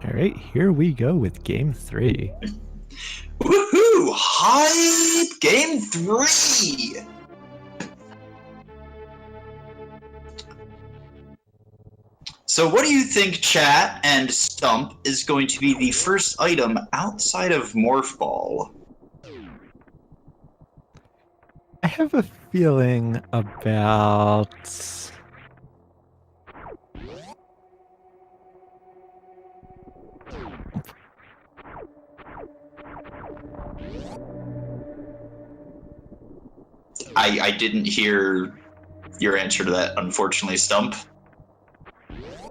All right, here we go with game 3. Woohoo! Hype! Game 3! So what do you think, chat and Stump, is going to be the first item outside of Morph Ball? I have a feeling about... I didn't hear your answer to that, unfortunately, Stump.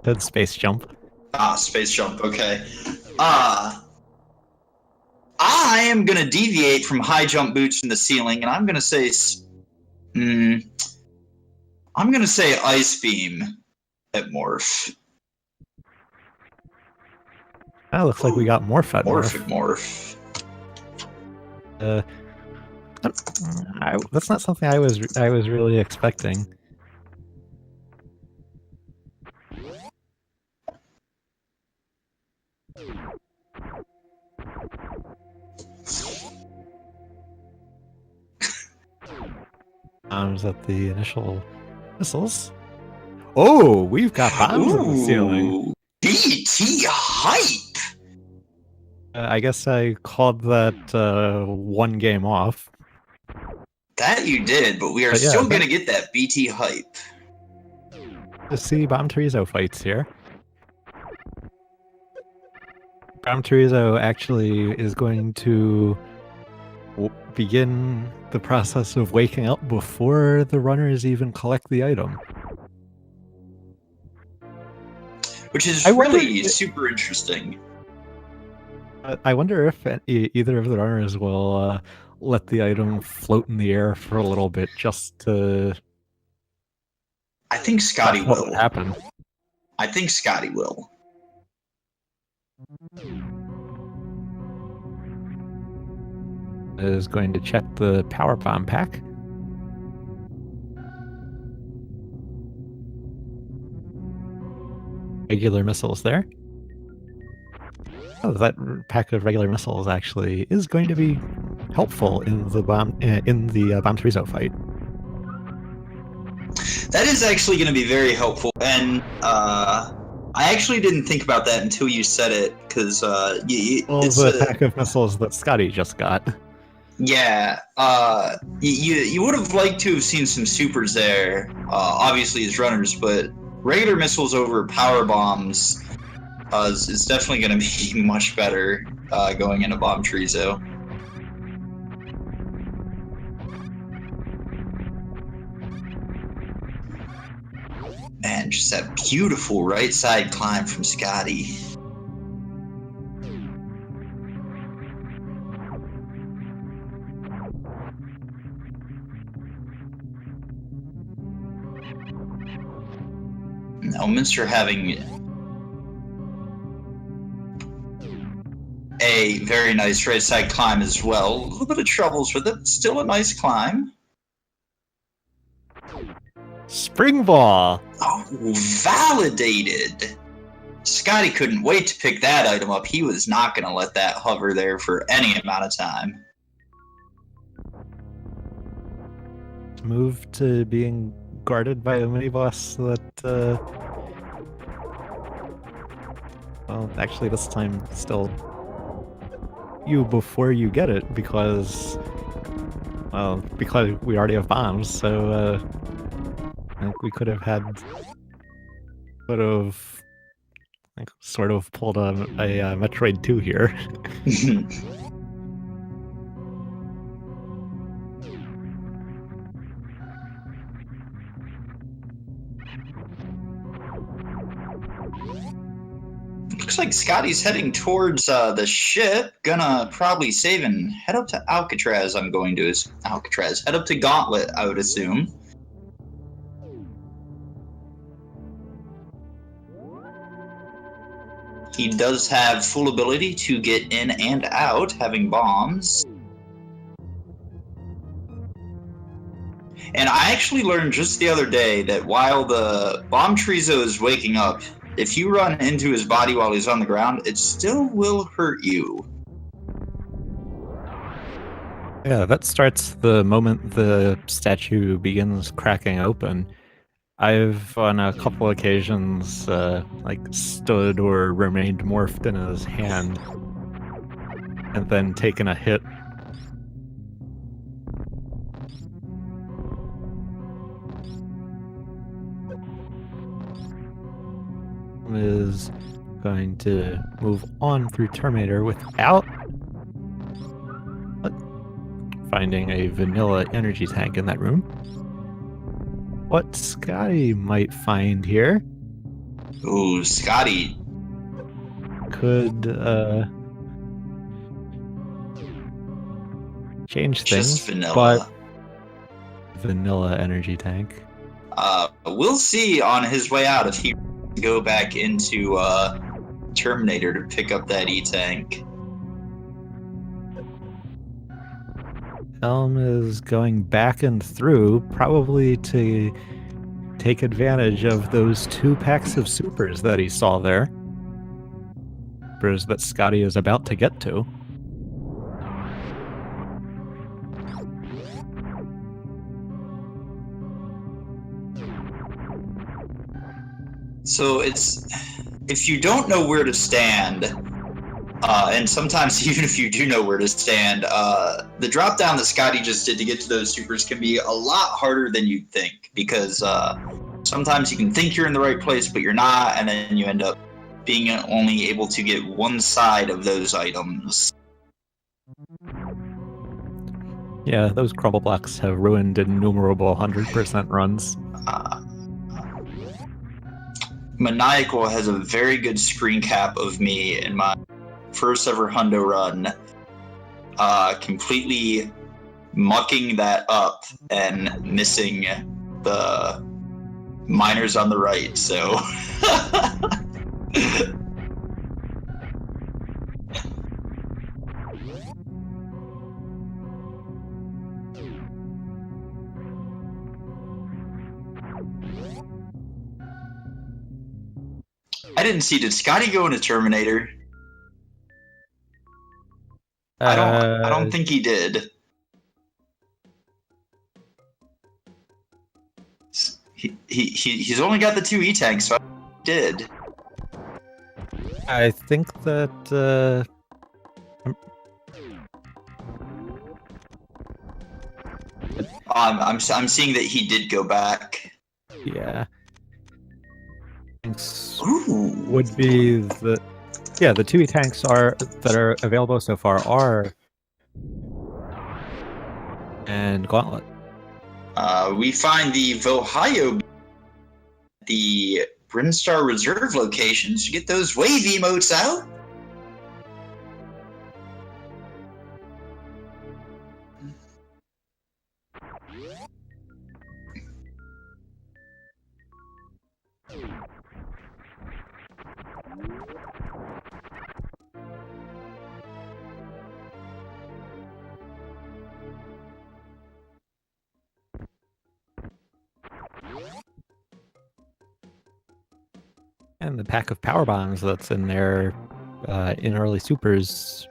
Dead Space Jump. Ah, Space Jump, okay. I am going to deviate from high jump boots in the ceiling, and I'm going to say... I'm going to say Ice Beam at Morph. Oh, looks like we got Morph at Morph at Morph. That's not something I was really expecting. Bombs at the initial missiles. Oh, we've got bombs in the ceiling. BT hype! I guess I called that one game off. That you did, but we are still going to get that BT hype. To see Bomb Chorizo fights here. Bomb Chorizo actually is going to begin the process of waking up before the runners even collect the item. Which is really super interesting. I wonder if either of the runners will let the item float in the air for a little bit just to... I think Scotty will. Happen. I think Scotty will. Is going to check the power bomb pack. Regular missiles there. Oh, that pack of regular missiles actually is going to be helpful in the Bomb Chorizo fight. That is actually going to be very helpful, and I actually didn't think about that until you said it, because it's the pack of missiles that Scotty just got. Yeah, you would have liked to have seen some supers there, obviously as runners, but regular missiles over power bombs is definitely going to be much better going into Bomb Chorizo. Man, just that beautiful right side climb from Scotty. Elminster having a very nice right side climb as well. A little bit of troubles with it, still a nice climb. Spring Ball! Oh, validated! Scotty couldn't wait to pick that item up. He was not going to let that hover there for any amount of time. Move to being guarded by a mini-boss that, well, actually this time still you before you get it, because we already have bombs, so, I think we could have had sort of pulled a Metroid 2 here. Looks like Scotty's heading towards the ship. Gonna probably save and head up to Alcatraz. Head up to Gauntlet, I would assume. He does have full ability to get in and out, having bombs. And I actually learned just the other day that while the Bomb Chorizo is waking up, if you run into his body while he's on the ground, it still will hurt you. Yeah, that starts the moment the statue begins cracking open. I've, on a couple occasions, like stood or remained morphed in his hand, and then taken a hit. Is going to move on through Terminator without finding a vanilla energy tank in that room. What Scotty might find here Ooh, Scotty. could change Just things, vanilla. but vanilla energy tank. We'll see on his way out if he can go back into Terminator to pick up that E-Tank. Elm is going back and through, probably to take advantage of those 2 packs of supers that he saw there. Supers that Scotty is about to get to. So it's, if you don't know where to stand, and sometimes even if you do know where to stand, the drop down that Scotty just did to get to those supers can be a lot harder than you'd think, because sometimes you can think you're in the right place, but you're not, and then you end up being only able to get one side of those items. Yeah, those crumble blocks have ruined innumerable 100% runs. Maniacal has a very good screen cap of me in my first ever hundo run, completely mucking that up and missing the miners on the right, so I didn't see, did Scotty go into Terminator? I don't think he did. He's only got the 2 E-Tanks, so I did. I think that I'm seeing that he did go back. yeah. Ooh. Would be the the 2 tanks that are available so far are and Gauntlet. We find the Vohio, the Brinstar Reserve locations to get those wave emotes out. And the pack of power bombs that's in there in early supers.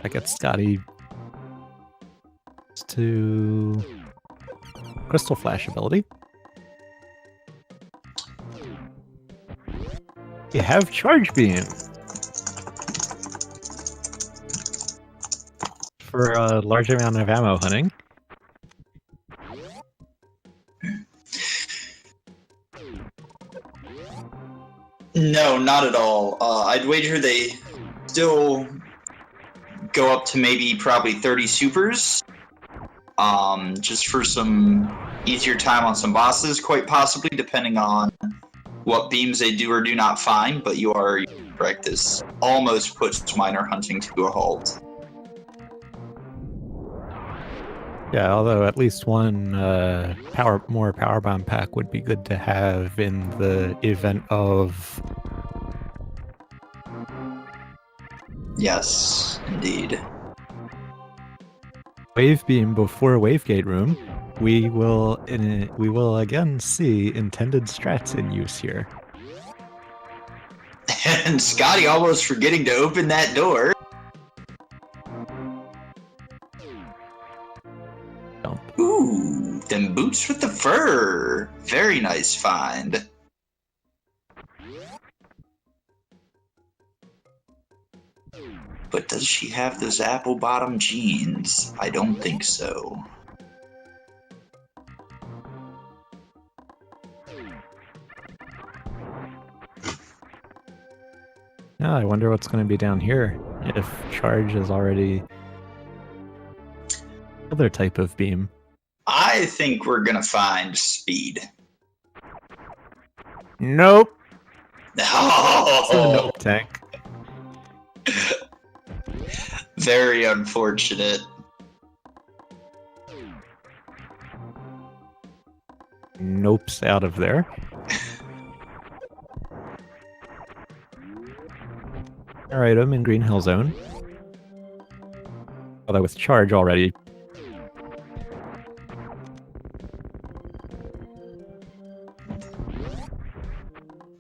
I get Scotty to Crystal Flash ability. You have Charge Beam for a large amount of ammo hunting. No, not at all. I'd wager they still go up to maybe probably 30 supers, just for some easier time on some bosses, quite possibly, depending on what beams they do or do not find, but you are correct, this almost puts miner hunting to a halt. Yeah, although at least one more power bomb pack would be good to have in the event of. Yes, indeed. Wave beam before Wavegate room, we will again see intended strats in use here. And Scotty almost forgetting to open that door. Jump. Ooh, them boots with the fur. Very nice find. But does she have those apple bottom jeans? I don't think so. Yeah, I wonder what's going to be down here. If charge is already other type of beam. I think we're gonna find speed. Nope. Oh, It's a nope tank. Very unfortunate. Nope's out of there. Alright, I'm in Green Hill Zone. Although with charge already.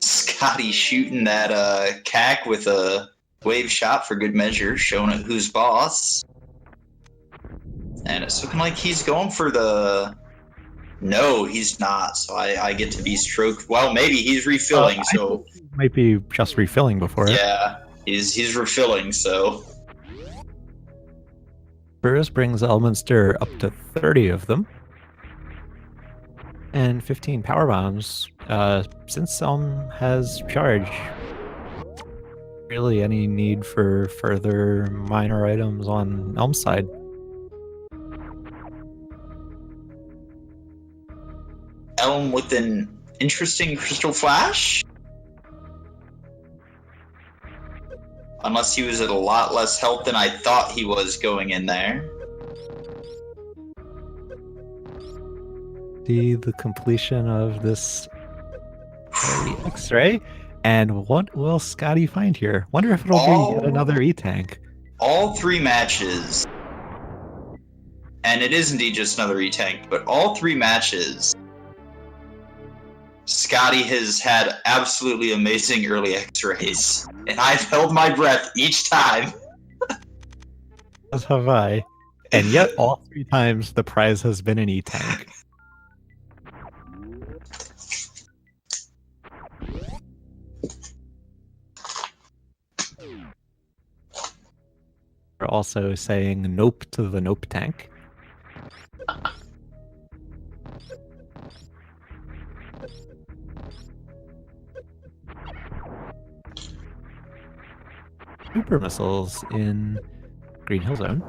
Scotty shooting that cack with a wave shot for good measure, showing it who's boss. And it's looking like he's going for the... No, he's not, so I get to be stroked. Well, maybe he's refilling, so... Might be just refilling before. Yeah, he's refilling, so... Burris brings Elminster up to 30 of them. And 15 power bombs. Since Elm has charge, really any need for further minor items on Elm's side? Elm with an interesting crystal flash? Unless he was at a lot less health than I thought he was going in there. See the completion of this X-ray, and what will Scotty find here? Wonder if it'll be yet another E-tank. All 3 matches, and it is indeed just another E-tank, but all 3 matches, Scotty has had absolutely amazing early X-rays, and I've held my breath each time. As have I. And yet, all 3 times, the prize has been an E-tank. We're also saying nope to the nope tank. Super missiles in Green Hill Zone.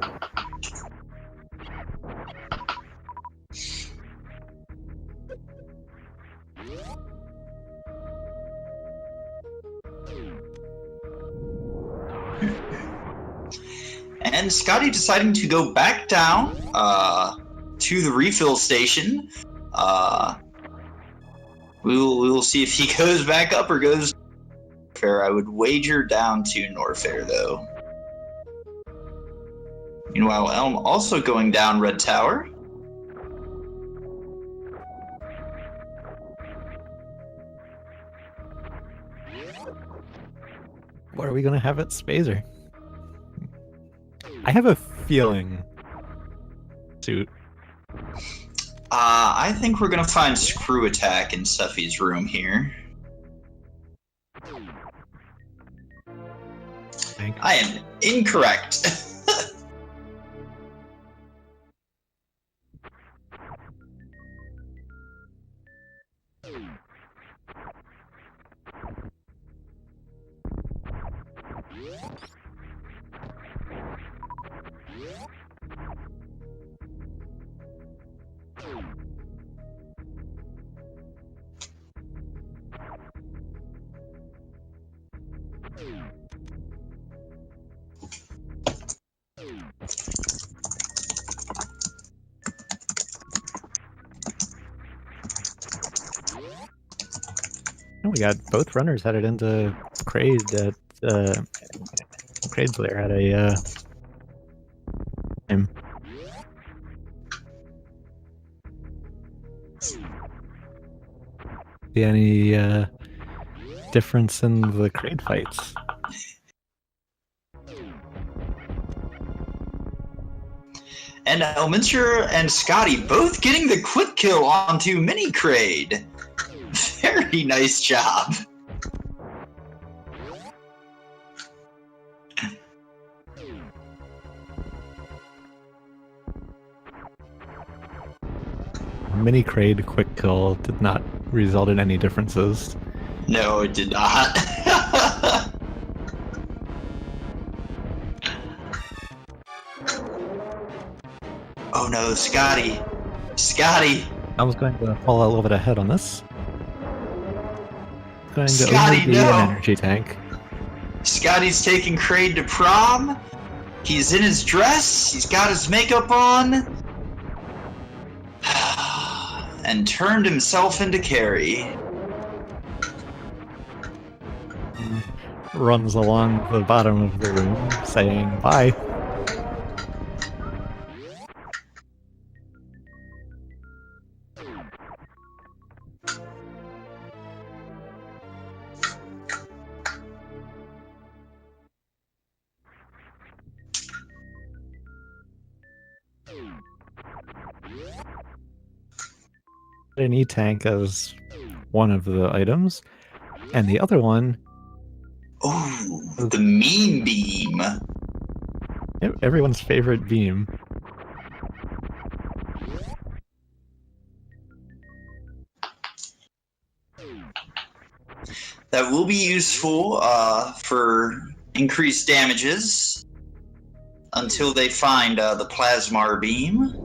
And Scotty deciding to go back down to the refill station. We will see if he goes back up or goes Norfair. I would wager down to Norfair, though. Meanwhile, Elm also going down Red Tower. What are we gonna have at Spazer? I have a feeling. Suit. I think we're gonna find Screw Attack in Suffy's room here. I am incorrect. Oh, we got both runners headed into Crade at Crade's lair at a time. be any difference in the crate fights. And Elminster and Scotty both getting the quick kill onto Mini Crade. Very nice job. Mini Crade quick kill did not result in any differences. No, it did not. Oh no, Scotty. Scotty. I was going to fall a little bit ahead on this. Going to Scotty, only be no. an energy tank. Scotty's taking Crade to prom. He's in his dress. He's got his makeup on. And turned himself into Carrie. Runs along the bottom of the room saying bye. An E-tank as one of the items, and the other one... Oh, the mean beam. Everyone's favorite beam. That will be useful for increased damages until they find the Plasmar beam.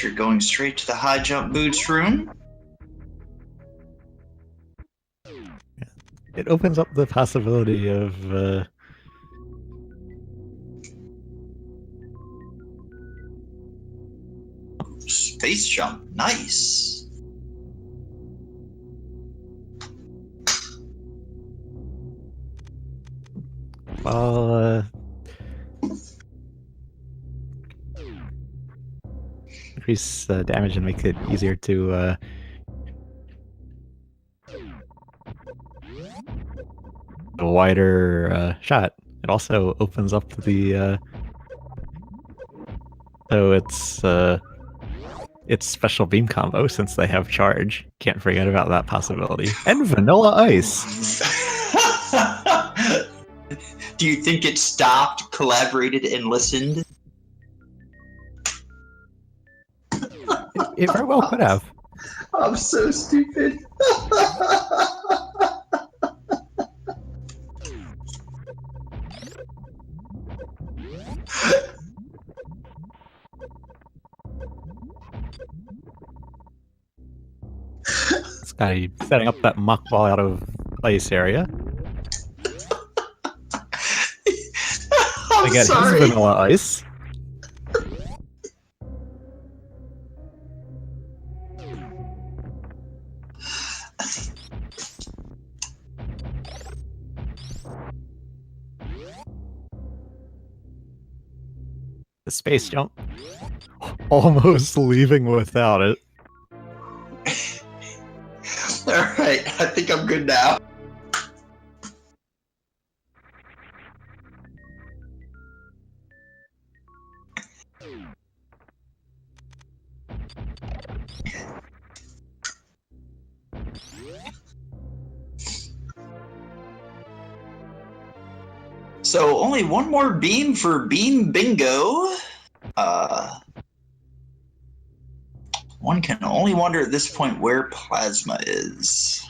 You're going straight to the high jump boots room. It opens up the possibility of space jump, nice. well, increase damage and make it easier to a wider shot. It also opens up the so it's special beam combo since they have charge. Can't forget about that possibility. And vanilla ice. Do you think it stopped, collaborated, and listened? It very well could have. I'm so stupid. Scotty setting up that muck ball out of ice area. I'm Again, sorry. his vanilla ice. The space jump. Almost leaving without it. Alright, I think I'm good now. So only one more beam for Beam Bingo. One can only wonder at this point where Plasma is.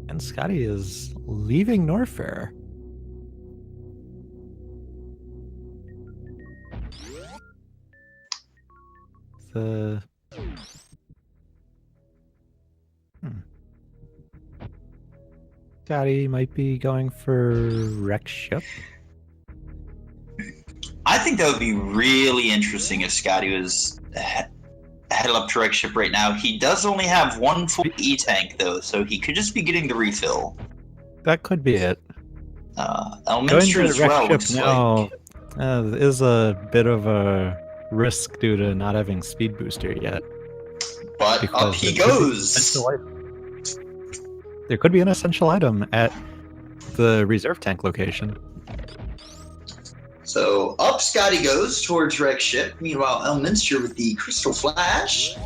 And Scotty is leaving Norfair. The... Scotty might be going for wreck ship. I think that would be really interesting if Scotty was headed up to wreck ship right now. He does only have one full E-tank, though, so he could just be getting the refill. That could be it. Going Elminster to as wreck well ship looks now like... is a bit of a risk due to not having speed booster yet. But up Because he goes! There could be an essential item at the reserve tank location. So up Scotty goes towards wreck ship. Meanwhile, Elminster with the Crystal Flash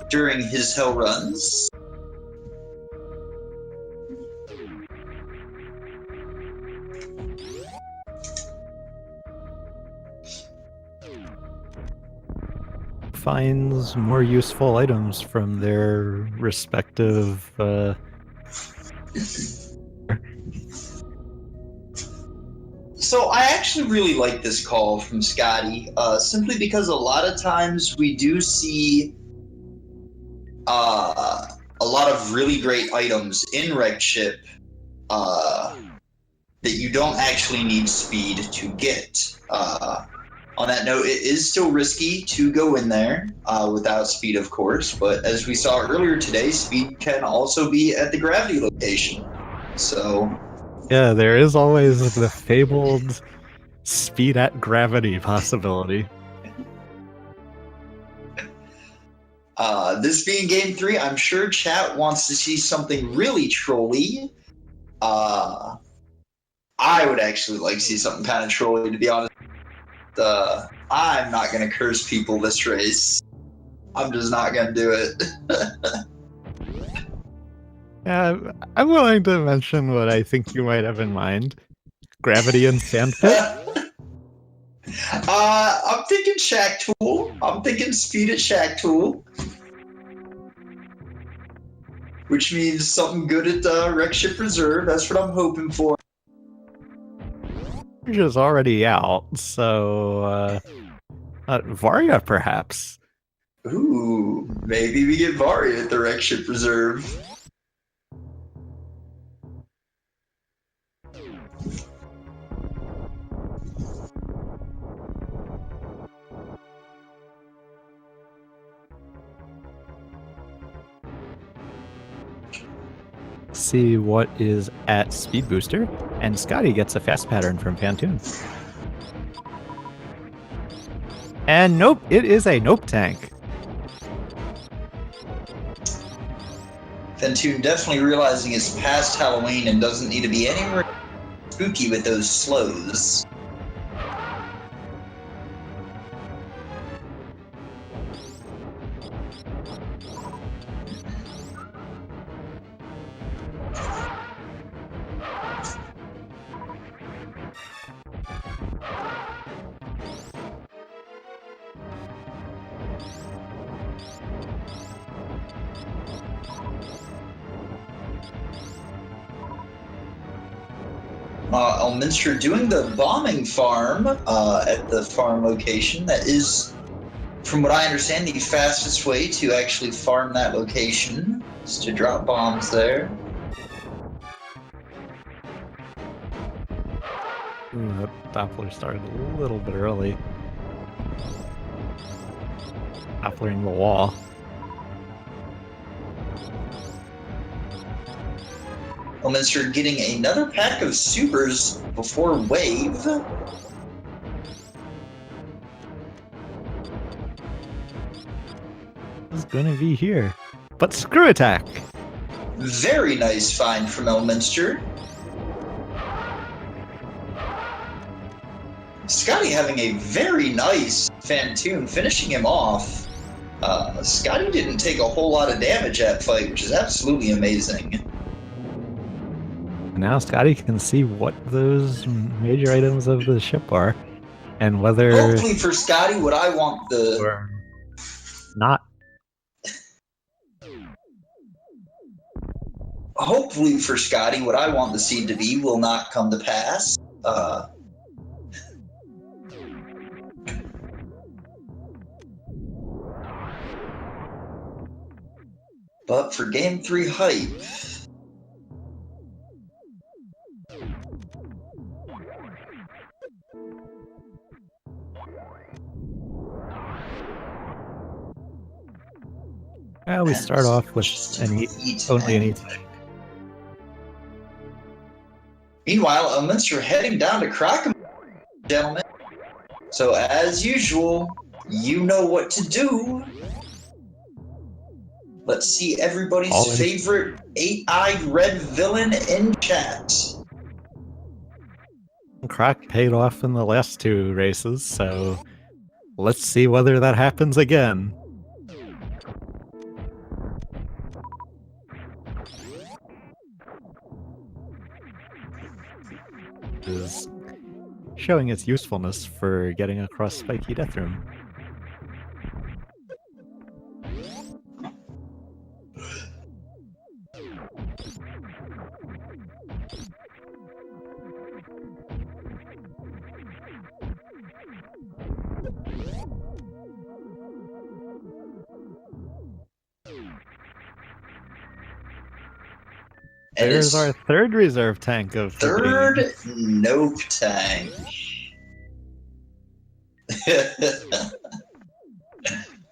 during his hell runs. Finds more useful items from their respective So I actually really like this call from Scotty, simply because a lot of times we do see a lot of really great items in wrecked ship that you don't actually need speed to get. On that note, it is still risky to go in there without speed, of course, but as we saw earlier today, speed can also be at the gravity location. So yeah, there is always the fabled speed at gravity possibility. this being game 3, I'm sure chat wants to see something really trolly. I would actually like to see something kind of trolly, to be honest. I'm not going to curse people this race. I'm just not going to do it. Yeah, I'm willing to mention what I think you might have in mind. Gravity and sandpit? I'm thinking Shack Tool. I'm thinking speed at Shack Tool. Which means something good at Wreck Ship Reserve. That's what I'm hoping for. Which is already out, so Varia perhaps. Ooh, maybe we get Varia at the Wreck Ship Reserve. See what is at speed booster, and Scotty gets a fast pattern from Fantoon. And nope, it is a nope tank. Fantoon definitely realizing it's past Halloween and doesn't need to be anywhere spooky with those slows. Elminster doing the bombing farm at the farm location. That is, from what I understand, the fastest way to actually farm that location is to drop bombs there. Ooh, that Doppler started a little bit early. Doppling the wall. Elminster getting another pack of supers before wave. Is gonna be here. But screw attack! Very nice find from Elminster. Scotty having a very nice Fantoon, finishing him off. Scotty didn't take a whole lot of damage that fight, which is absolutely amazing. Now Scotty can see what those major items of the ship are, and whether Hopefully for Scotty, what I want the... or not. Hopefully for Scotty, what I want the seed to be will not come to pass. But for Game 3 hype, We And start off with just only an E10. E-Tank. Meanwhile, Elminster heading down to Kraken, gentlemen. So as usual, you know what to do. Let's see everybody's Already. favorite 8-eyed red villain in chat. Croc paid off in the last 2 races, so let's see whether that happens again. Is showing its usefulness for getting across spiky death room. And There's his our third reserve tank of the third game. nope tank.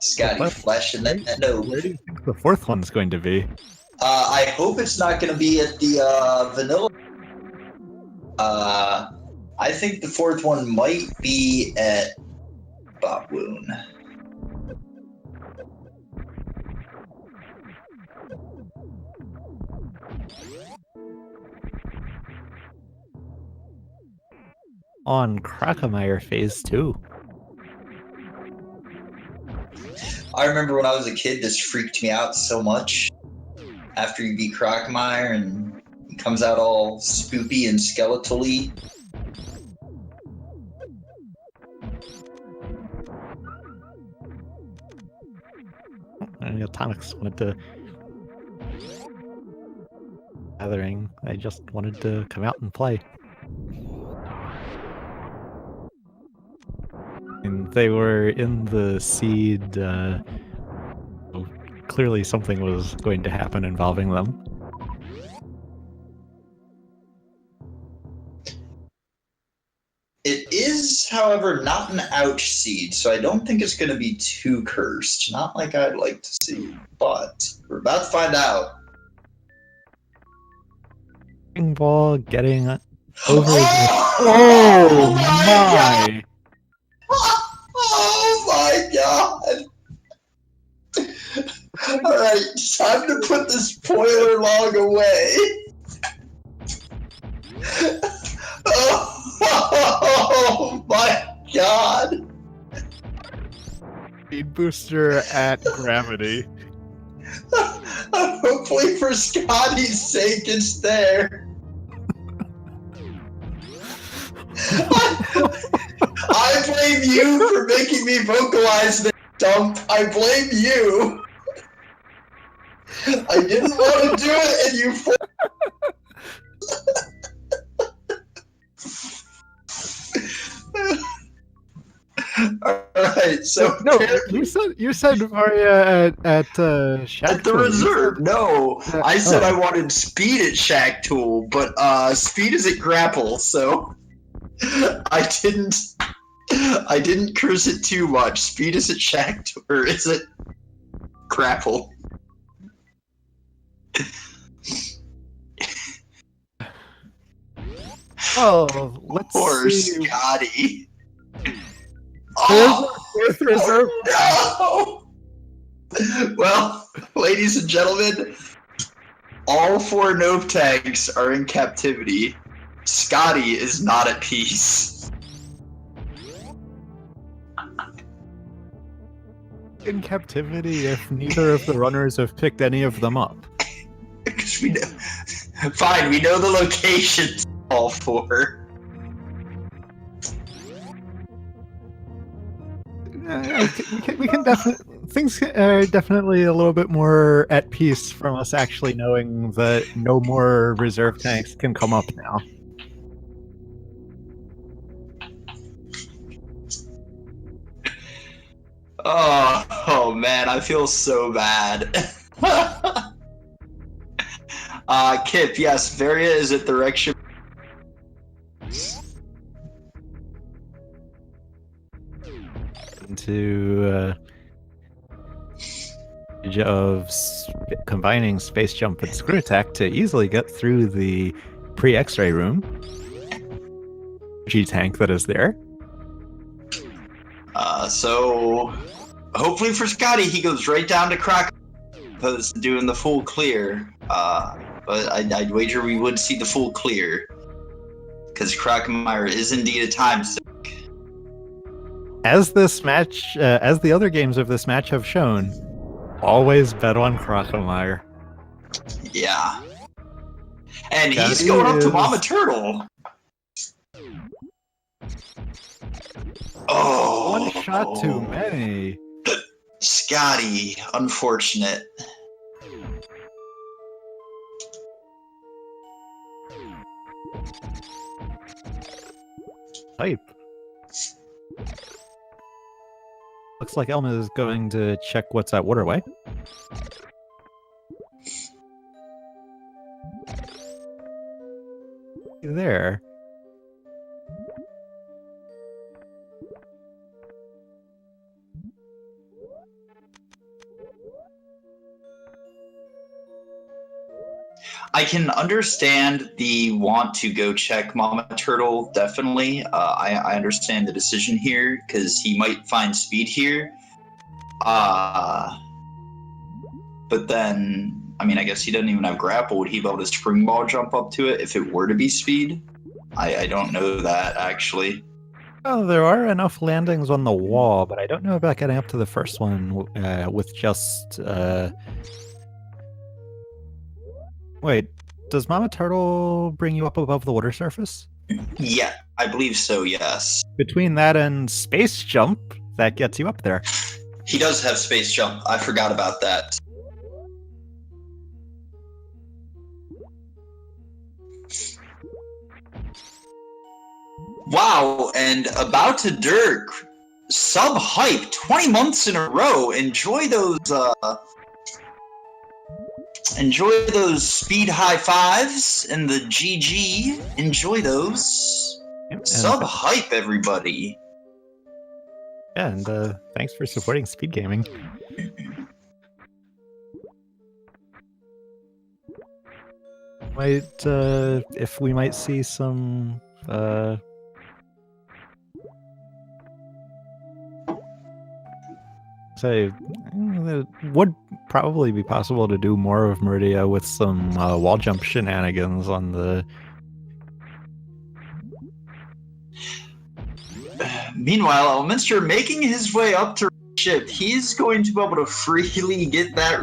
Scotty flashing that nope. Where do you think the fourth one's going to be? I hope it's not going to be at the vanilla. I think the fourth one might be at Bobwoon. On Krakemeyer Phase 2. I remember when I was a kid, this freaked me out so much. After you beat Crockmeyer and he comes out all spoopy and skeletally. And Atomics wanted to... Gathering, I just wanted to come out and play. And they were in the seed, clearly something was going to happen involving them. It is, however, not an ouch seed, so I don't think it's going to be too cursed. Not like I'd like to see, but we're about to find out. Ball getting over Oh my! Oh my god! Alright, time to put the spoiler log away. Oh my god! Speed booster at gravity. Hopefully for Scotty's sake it's there. I blame you for making me vocalize this dump. I blame you. I didn't want to do it and you Alright, so no, you said Varia at Shack at the Tool. reserve. No, I said oh. I wanted speed at Shack Tool, but speed is at grapple, so I didn't curse it too much. Speed is at Shack Tool, or is it grapple? Oh, let's Poor see. Scotty. Fourth reserve. No! Well, ladies and gentlemen, all 4 Nope tanks are in captivity. Scotty is not at peace. In captivity if neither of the runners have picked any of them up. Because we know. Fine, we know the locations. All 4. We can definitely things are definitely a little bit more at peace from us actually knowing that no more reserve tanks can come up now. Oh man, I feel so bad. Kip, yes, Varia is at the Rection. To of combining space jump and screw attack to easily get through the pre-X-ray room. G-tank that is there. So hopefully for Scotty, he goes right down to Croc opposed to doing the full clear. But I'd wager we would see the full clear because Crockemeyer is indeed a time sink. As this match, as the other games of this match have shown, always bet on Crockemeyer. Yeah. And Yeah, he's he going up to is. Mama Turtle. Oh. One shot too many. Scotty, unfortunate. Type. Looks like Elma is going to check what's that waterway. There. I can understand the want to go check Mama Turtle, definitely. I understand the decision here, because he might find speed here. But then, I mean, I guess he doesn't even have grapple. Would he be able to spring ball jump up to it if it were to be speed? I don't know that, actually. Oh, there are enough landings on the wall, but I don't know about getting up to the first one with just... Wait, does Mama Turtle bring you up above the water surface? Yeah, I believe so, yes. Between that and Space Jump, that gets you up there. He does have space jump. I forgot about that. Wow, and about to Dirk. Sub hype 20 months in a row. Enjoy those speed high fives and the GG. Enjoy those. Yep, Sub hype, everybody. Yeah, and thanks for supporting Speed Gaming. If we might see some say it would probably be possible to do more of Meridia with some wall jump shenanigans on the... Meanwhile, Elminster making his way up to ship. He's going to be able to freely get that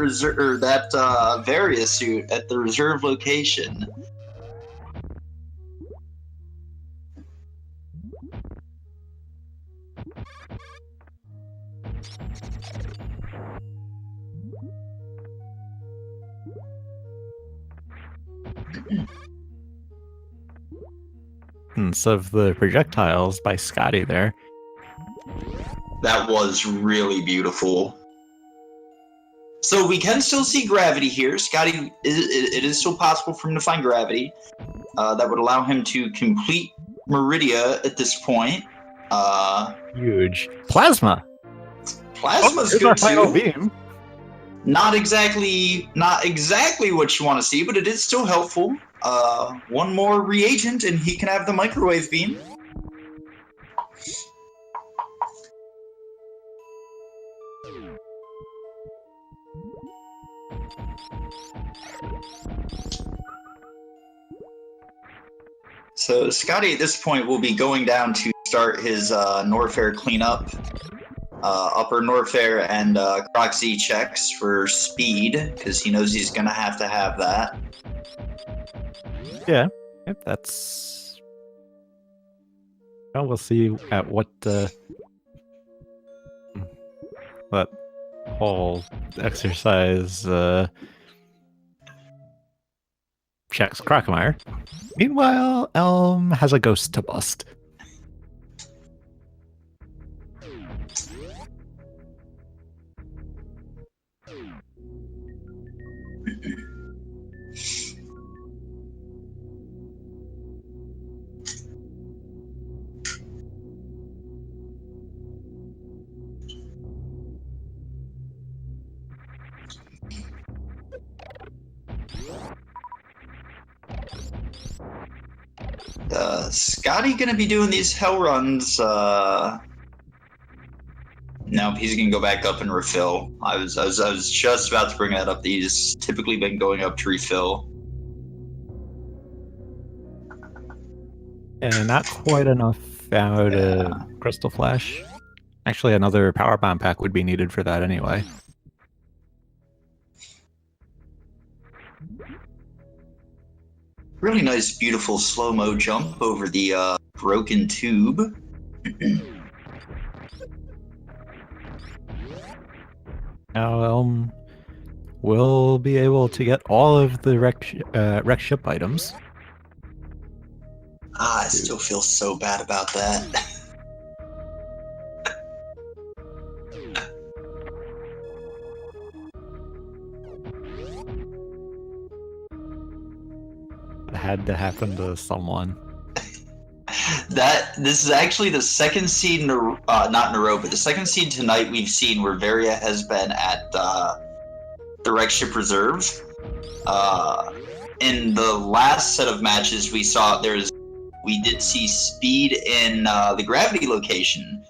Varia suit at the reserve location. Of the projectiles by Scotty there. That was really beautiful. So we can still see gravity here. Scotty, it is still possible for him to find gravity. That would allow him to complete Meridia at this point. Huge. Plasma! Plasma's Here's good our final too. beam. Not exactly what you want to see, but it is still helpful. One more reagent and he can have the microwave beam. So Scotty at this point will be going down to start his Norfair cleanup. Upper Norfair and Croxy checks for speed, because he knows he's going to have that. Yeah, yep, that's... Well, we'll see at what that whole exercise checks Crockemeyer. Meanwhile, Elm has a ghost to bust. Scotty gonna be doing these hell runs? Nope, he's gonna go back up and refill. I was just about to bring that up. He's typically been going up to refill. And not quite enough ammo to Crystal Flash. Actually, another power bomb pack would be needed for that anyway. Really nice, beautiful slow-mo jump over the broken tube. Now Elm will be able to get all of the wreck ship items. I still feel so bad about that. It had to happen to someone. This is actually the second scene, not in a row, but the second scene tonight we've seen where Varia has been at the wreck ship reserve. In the last set of matches we saw, we did see Speed in the gravity location.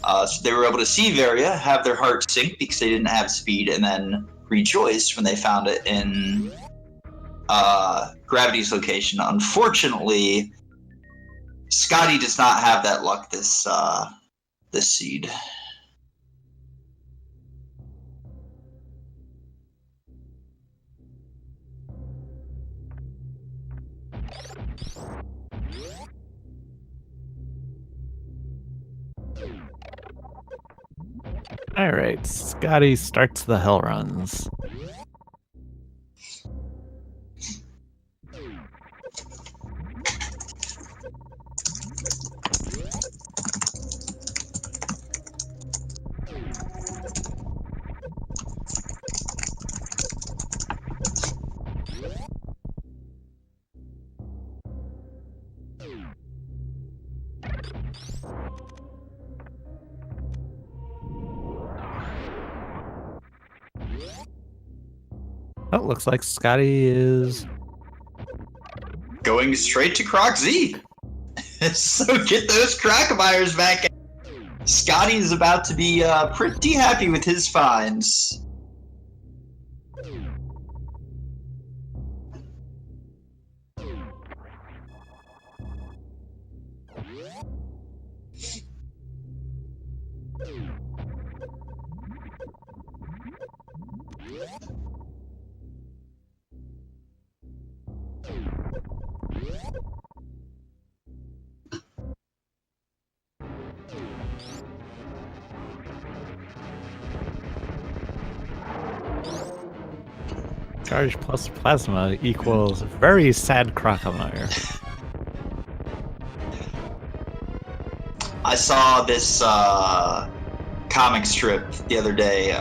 So they were able to see Varia, have their heart sink because they didn't have Speed, and then rejoice when they found it in gravity's location. Unfortunately, Scotty does not have that luck this seed. Alright, Scotty starts the hell runs. Oh, looks like Scotty is going straight to Croc Z. So get those Crocomires back. Scotty's about to be pretty happy with his finds. charge plus plasma equals very sad Crocomire. I saw this comic strip the other day.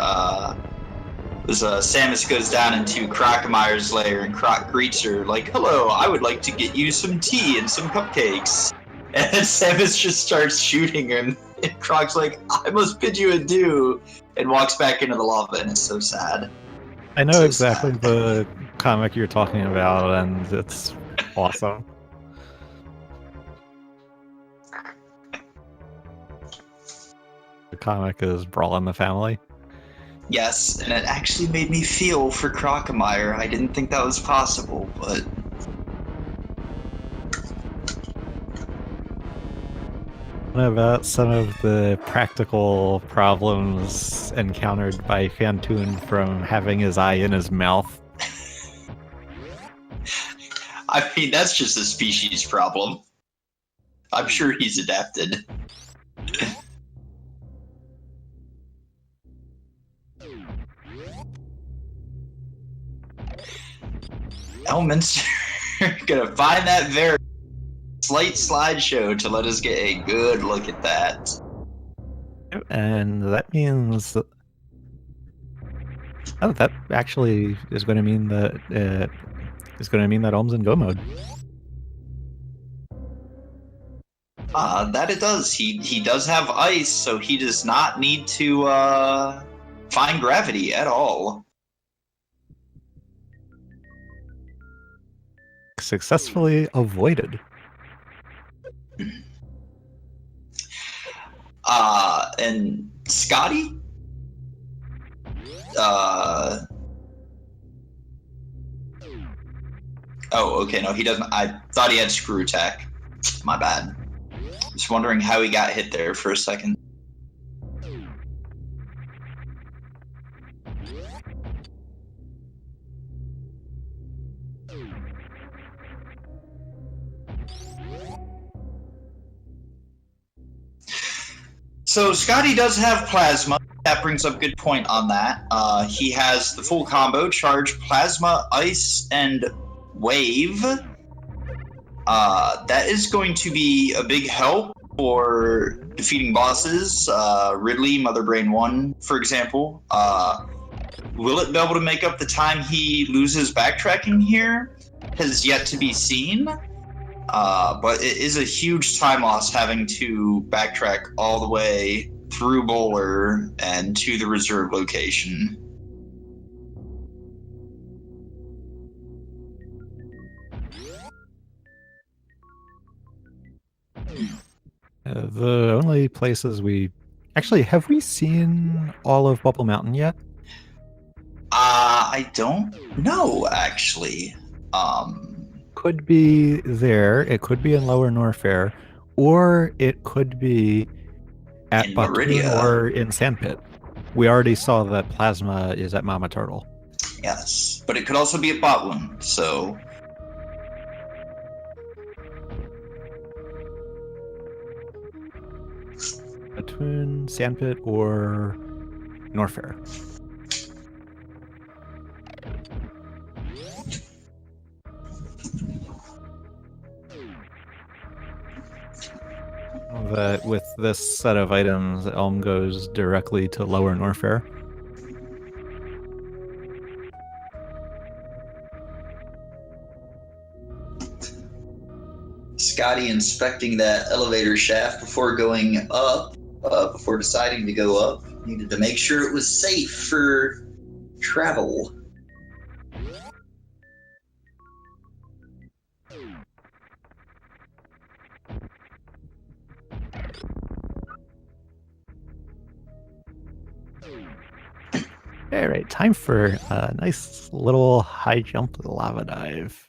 Samus goes down into Crocomire's lair, and Croc greets her like, "Hello, I would like to get you some tea and some cupcakes." And Samus just starts shooting him, and Croc's like, "I must bid you adieu," and walks back into the lava, and it's so sad. I know So exactly sad. the comic you're talking about, and it's awesome. The comic is Brawl in the Family. Yes, and it actually made me feel for Crocomire. I didn't think that was possible, but What about some of the practical problems encountered by Fantoon from having his eye in his mouth? I mean, that's just a species problem. I'm sure he's adapted. Elminster gonna find that very slight slideshow to let us get a good look at that. And that means that... Oh, that actually is going to mean that Ohm's in go mode. That it does. He does have ice, so he does not need to find gravity at all. Successfully avoided. And Scotty? Oh, okay, no, he doesn't. I thought he had screw attack. My bad. Just wondering how he got hit there for a second. So Scotty does have plasma. That brings up a good point on that. He has the full combo: charge, plasma, ice, and wave. That is going to be a big help for defeating bosses. Ridley, Mother Brain 1, for example. Will it be able to make up the time he loses backtracking here? Has yet to be seen. But it is a huge time loss having to backtrack all the way through Bowler and to the reserve location. The only places have we seen all of Bubble Mountain yet? I don't know, actually. Could be there. It could be in Lower Norfair, or it could be at In Batoon Meridia. or in Sandpit. We already saw that Plasma is at Mama Turtle. Yes, but it could also be at Botwoon, so... Batoon, Sandpit, or Norfair. That with this set of items, Elm goes directly to Lower Norfair. Scotty inspecting that elevator shaft before going up, before deciding to go up, needed to make sure it was safe for travel. All right, time for a nice little high jump lava dive.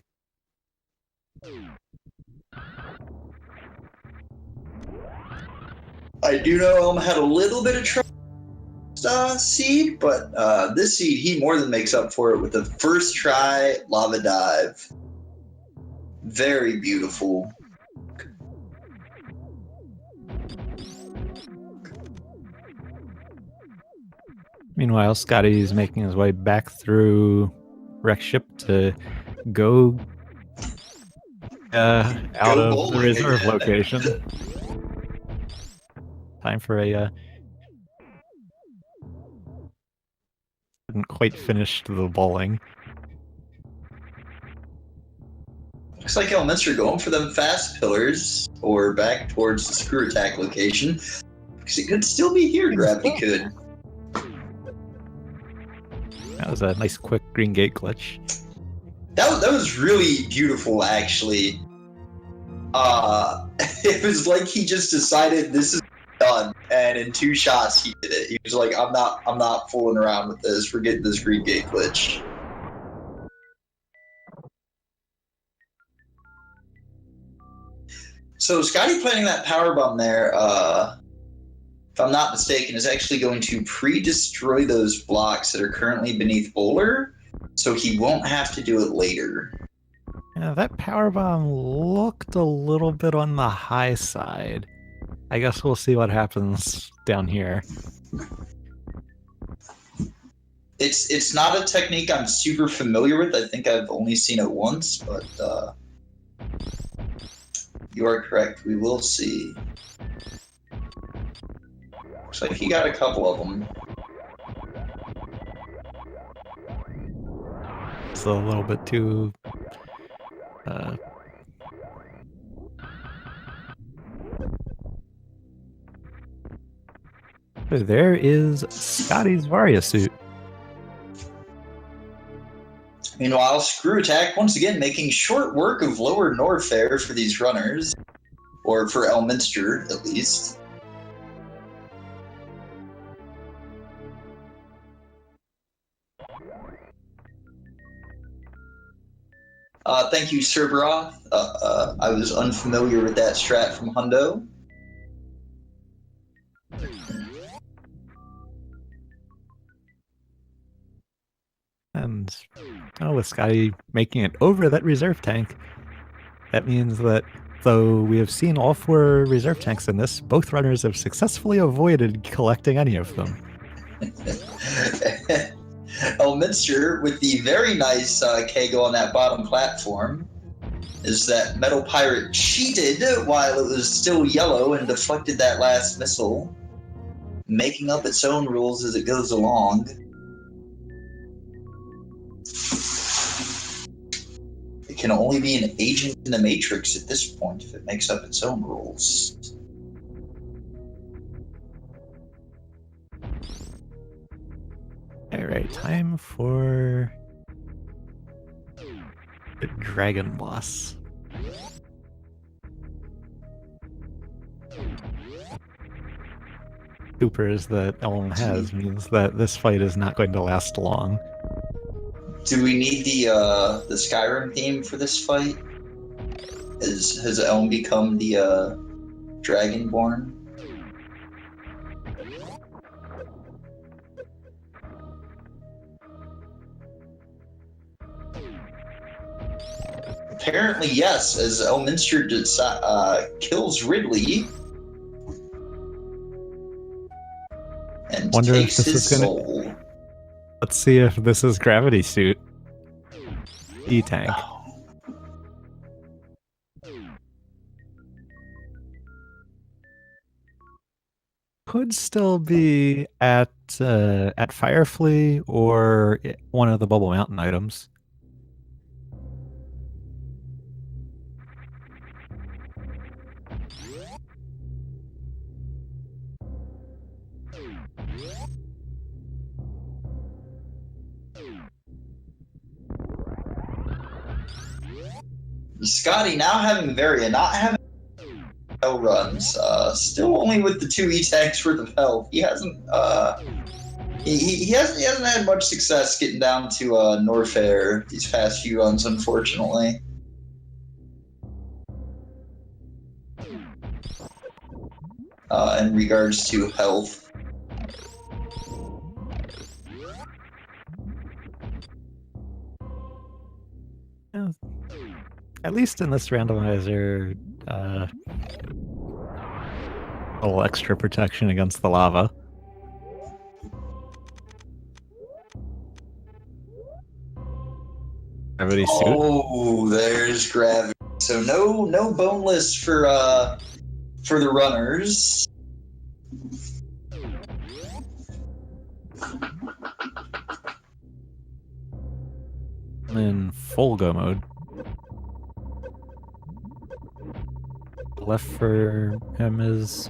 I do know Elm had a little bit of trouble seed, but this seed, he more than makes up for it with the first try lava dive. Very beautiful. Meanwhile, Scotty's making his way back through Wreck Ship to go out of bowling the reserve again. location. Time for a hadn't quite finished the bowling. Looks like Elminster going for them fast pillars, or back towards the screw attack location. Because it could still be here, Gravity could. That was a nice quick green gate glitch. That was really beautiful, actually. It was like he just decided this is done, and in 2 shots he did it. He was like, I'm not fooling around with this. We're getting this green gate glitch. So Scotty planning that power bomb there, if I'm not mistaken, is actually going to pre-destroy those blocks that are currently beneath Bowler, so he won't have to do it later. Yeah, that power bomb looked a little bit on the high side. I guess we'll see what happens down here. It's not a technique I'm super familiar with. I think I've only seen it once, but you are correct. We will see. Looks like he got a couple of them. It's a little bit too... There is Scotty's Varia suit. Meanwhile, Screw Attack once again making short work of Lower Norfair for these runners. or for Elminster at least. Thank you, Cerberoth. I was unfamiliar with that strat from Hundo. And with Scotty making it over that reserve tank, that means that though we have seen all 4 reserve tanks in this, both runners have successfully avoided collecting any of them. Elminster, with the very nice Kegel on that bottom platform, is that Metal Pirate cheated while it was still yellow and deflected that last missile, making up its own rules as it goes along. It can only be an agent in the Matrix at this point if it makes up its own rules. Alright, time for the Dragon Boss. Supers that Elm has means that this fight is not going to last long. Do we need the Skyrim theme for this fight? Has Elm become the Dragonborn? Apparently, yes, as Elminster kills Ridley and Wonder if takes this his is gonna- soul. Let's see if this is Gravity Suit. E-Tank. Could still be at Firefly or one of the Bubble Mountain items. Scotty now having Varia, not having hell runs, still only with the 2 E-tanks worth of health. He hasn't he hasn't had much success getting down to Norfair these past few runs, unfortunately. In regards to health. Yeah. At least in this randomizer, a little extra protection against the lava. Gravity Suit. Oh, there's gravity. So no boneless for the runners. In full go mode. Left for him is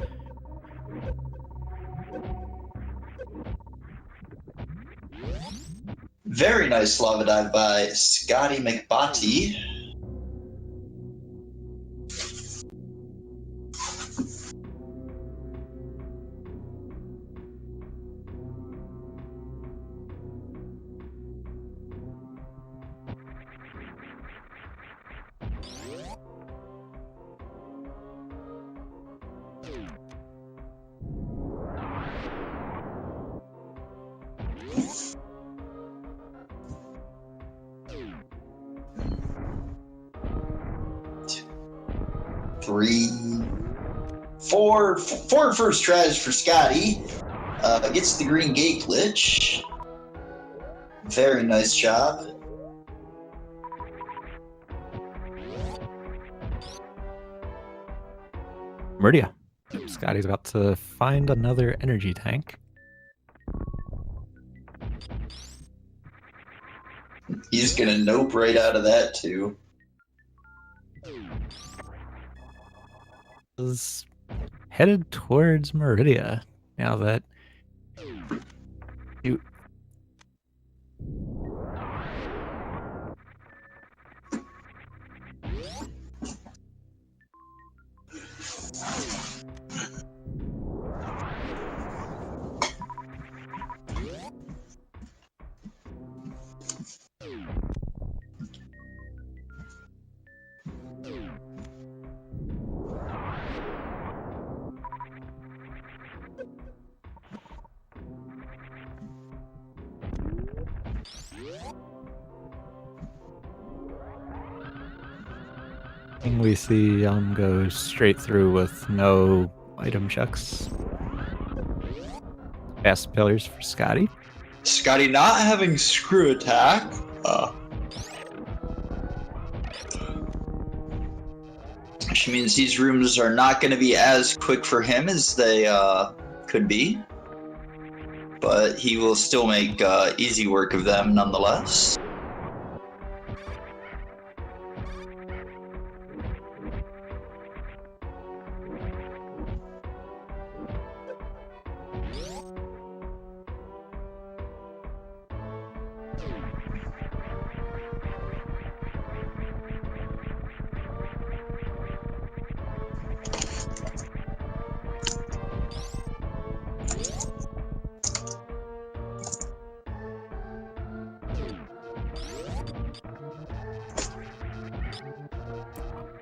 very nice lava dive by ScottyMacBody. Four first tries for Scotty. Gets the green gate glitch. Very nice job. Meridia. Scotty's about to find another energy tank. He's gonna nope right out of that too. Is headed towards Meridia now that you And we see go straight through with no item checks. Fast pillars for Scotty. Scotty not having screw attack. Which means these rooms are not going to be as quick for him as they could be. But he will still make easy work of them nonetheless.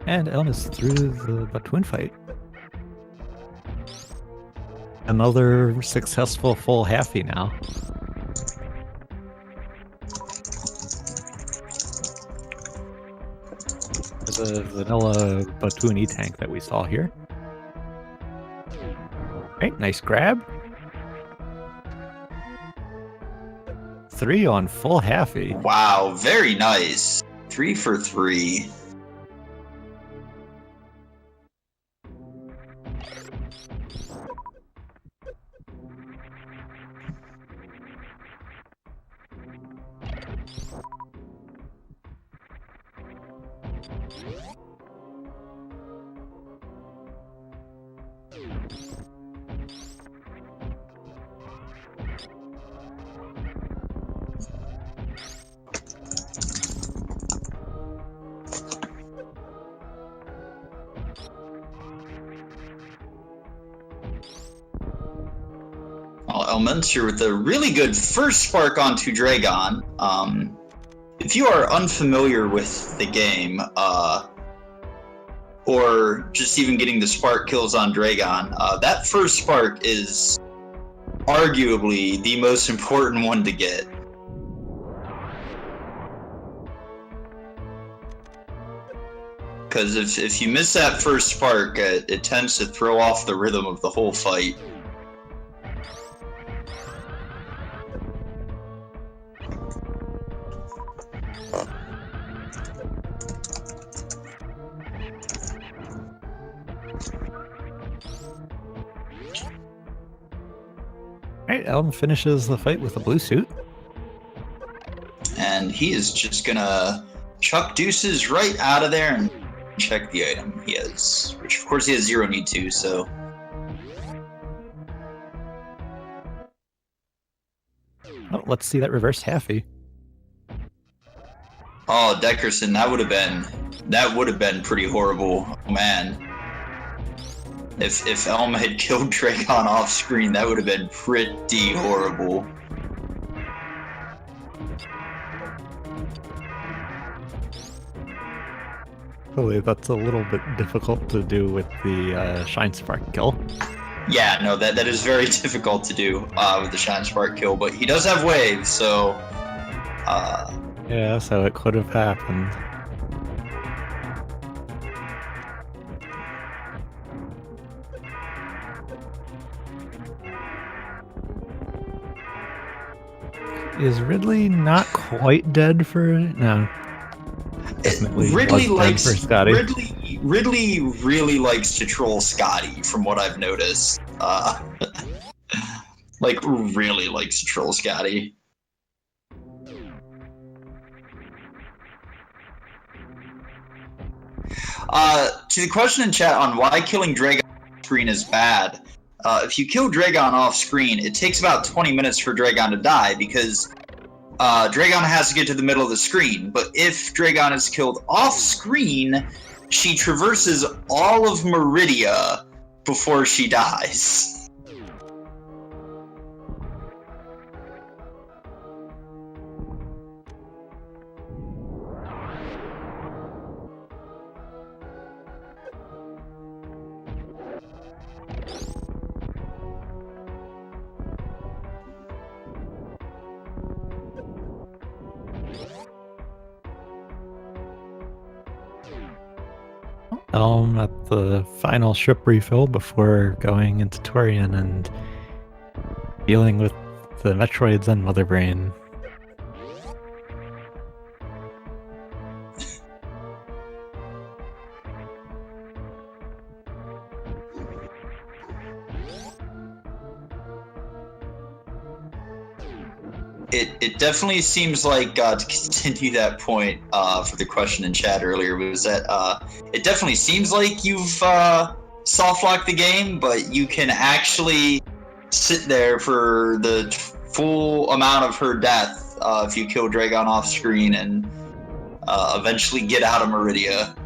And Elm is through the twin fight. Another successful full halfie now. There's a vanilla Batoon tank that we saw here. Right, nice grab. 3 on full halfie. Wow, very nice. 3 for 3. Elminster with a really good first spark onto Dragon. If you are unfamiliar with the game, or just even getting the spark kills on Dragon, that first spark is arguably the most important one to get. Because if you miss that first spark, it tends to throw off the rhythm of the whole fight. Alright, Elm finishes the fight with a blue suit. And he is just gonna chuck deuces right out of there and check the item he has. Which of course he has 0 need to, so. Oh, let's see that reverse halfie. Oh, Deckerson, that would have been pretty horrible. Oh, man. If Elm had killed Dragon off screen, that would have been pretty horrible. Hopefully that's a little bit difficult to do with the Shine Spark kill. Yeah, no, that is very difficult to do with the Shine Spark kill, but he does have waves, so. Yeah, so it could have happened. Is Ridley not quite dead for no? Definitely Ridley was dead likes for Scotty. Ridley really likes to troll Scotty, from what I've noticed. Like really likes to troll Scotty. To the question in chat on why killing Dragon off screen is bad. If you kill Dragon off screen, it takes about 20 minutes for Dragon to die because Dragon has to get to the middle of the screen. But if Dragon is killed off screen, she traverses all of Meridia before she dies. At the final ship refill before going into Torian and dealing with the Metroids and Mother Brain. It definitely seems like, to continue that point for the question in chat earlier, was that it definitely seems like you've soft-locked the game, but you can actually sit there for the full amount of her death if you kill Dragon off screen and eventually get out of Meridia.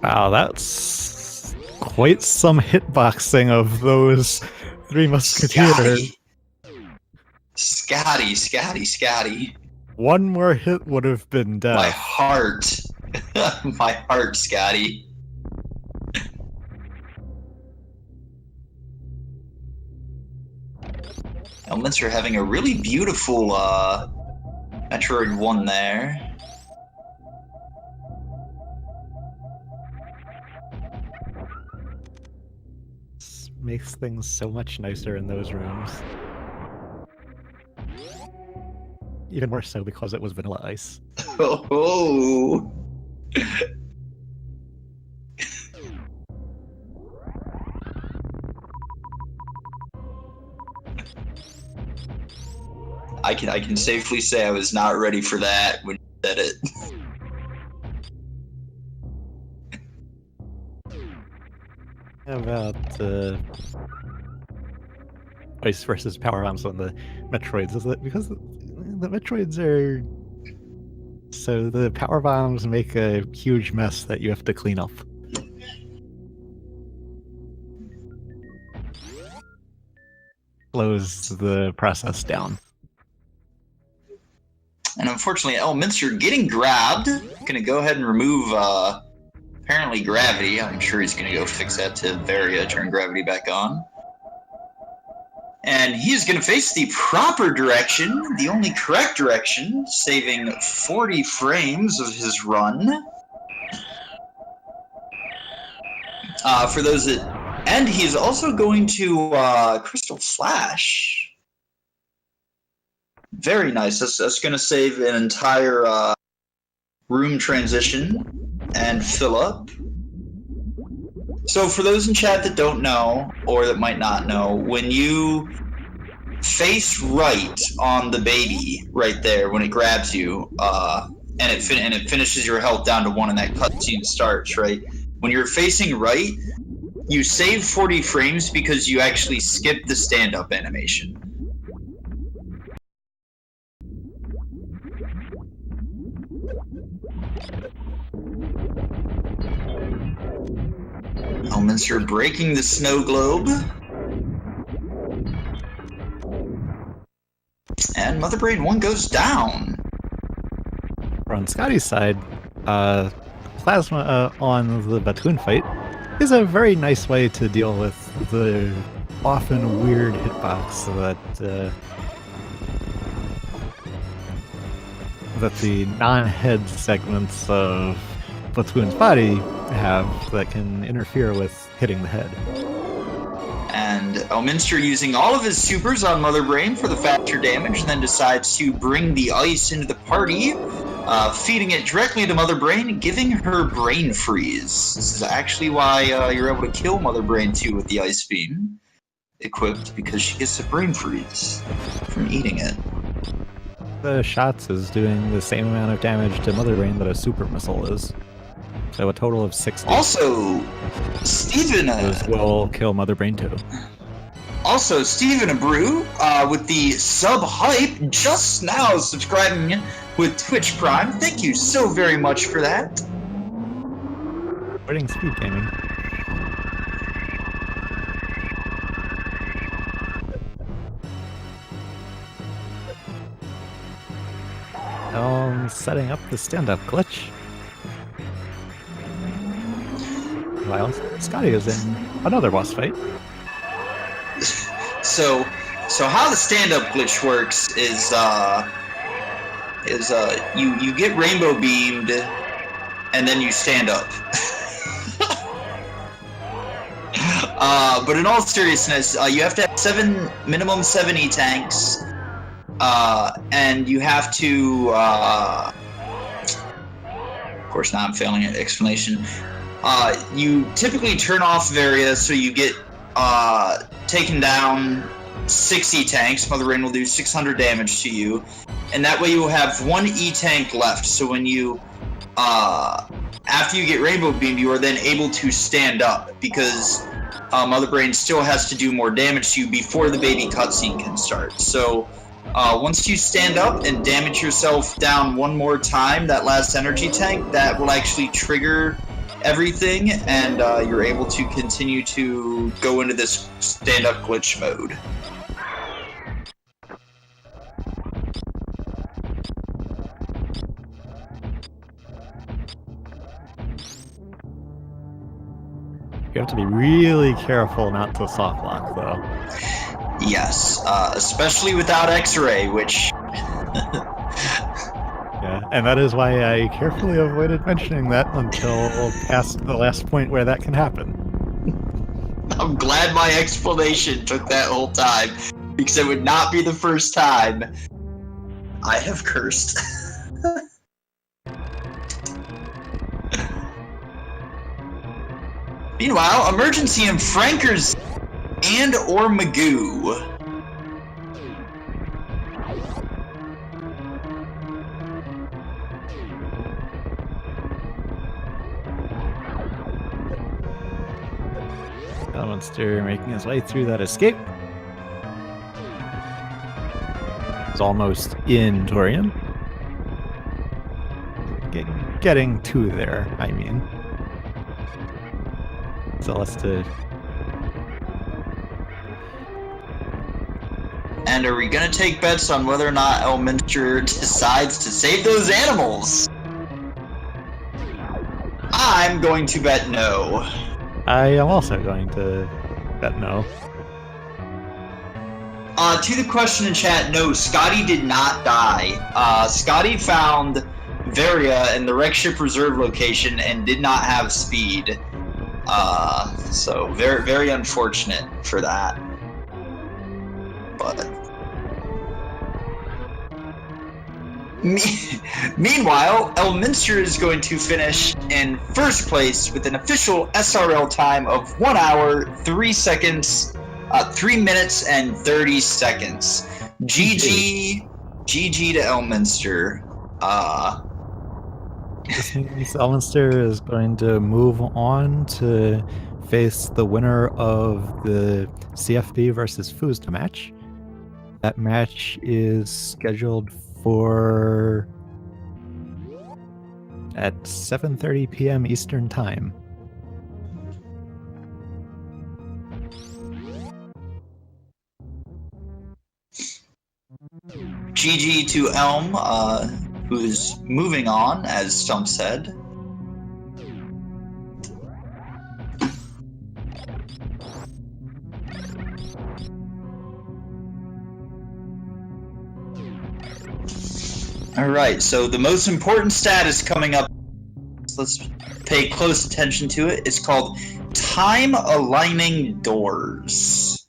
Wow, that's quite some hitboxing of those three musketeers. Scotty. One more hit would have been death. My heart. My heart, Scotty. Elminster having a really beautiful Metroid 1 there. This makes things so much nicer in those rooms. Even more so because it was Vanilla Ice. Oh. I can safely say I was not ready for that when you said it. How about Ice versus Power Bombs on the Metroids? Is it because the Metroids are... So the Power Bombs make a huge mess that you have to clean up. Slows the process down. And unfortunately, Elminster getting grabbed. Gonna go ahead and remove apparently gravity. I'm sure he's gonna go fix that to Varia, turn gravity back on. And he's gonna face the proper direction, the only correct direction, saving 40 frames of his run. For those that... And he's also going to Crystal Flash. Very nice. That's going to save an entire room transition and fill up. So for those in chat that don't know, or that might not know, when you face right on the baby right there, when it grabs you, and it finishes your health down to 1 and that cutscene starts, right? When you're facing right, you save 40 frames because you actually skip the stand-up animation. Elminster breaking the snow globe. And Mother Brain 1 goes down. On Scotty's side, Plasma on the Batoon fight is a very nice way to deal with the often weird hitbox that the non-head segments of Batoon's body have that can interfere with hitting the head. And Elminster using all of his supers on Mother Brain for the faster damage, and then decides to bring the ice into the party, feeding it directly to Mother Brain, giving her brain freeze. This is actually why you're able to kill Mother Brain 2 with the ice beam equipped, because she gets a brain freeze from eating it. The shots is doing the same amount of damage to Mother Brain that a super missile is. So a total of 60. Also, Steven... Those will kill Mother Brain 2. Also, Steven Abreu, with the sub-hype, just now subscribing with Twitch Prime. Thank you so very much for that. Quitting speed gaming. Setting up the stand-up glitch. While Scotty is in another boss fight. So how the stand-up glitch works is you get rainbow beamed, and then you stand up. But in all seriousness, you have to have minimum 7 E-tanks, and you have to, of course now I'm failing at explanation, you typically turn off Varia so you get taken down 6 E-tanks. Mother Rain will do 600 damage to you, and that way you will have 1 E-tank left, so when you, after you get Rainbow Beam, you are then able to stand up, because Mother Brain still has to do more damage to you before the baby cutscene can start. So once you stand up and damage yourself down one more time, that last energy tank, that will actually trigger everything, and you're able to continue to go into this stand-up glitch mode. You have to be really careful not to soft lock, though. Yes, especially without X-ray, which... Yeah, and that is why I carefully avoided mentioning that until past the last point where that can happen. I'm glad my explanation took that whole time, because it would not be the first time I have cursed. Meanwhile, emergency in Frankers and or Magoo. Elminster making his way through that escape. He's almost in Torian. Getting to there, I mean. Celeste. And are we gonna take bets on whether or not Elminster decides to save those animals? I'm going to bet no. I am also going to bet no. To the question in chat, no, Scotty did not die. Scotty found Varia in the wreck ship reserve location and did not have speed. So very, very unfortunate for that. But meanwhile, Elminster is going to finish in first place with an official SRL time of 1 hour, 3 seconds, 3 minutes and 30 seconds. GG to Elminster. This means Elminster is going to move on to face the winner of the CFB versus Fusda match. That match is scheduled for at 7:30 p.m. Eastern Time. GG to Elm, who's moving on, as Stump said. Alright, so the most important stat is coming up. Let's pay close attention to it. It's called Time Aligning Doors.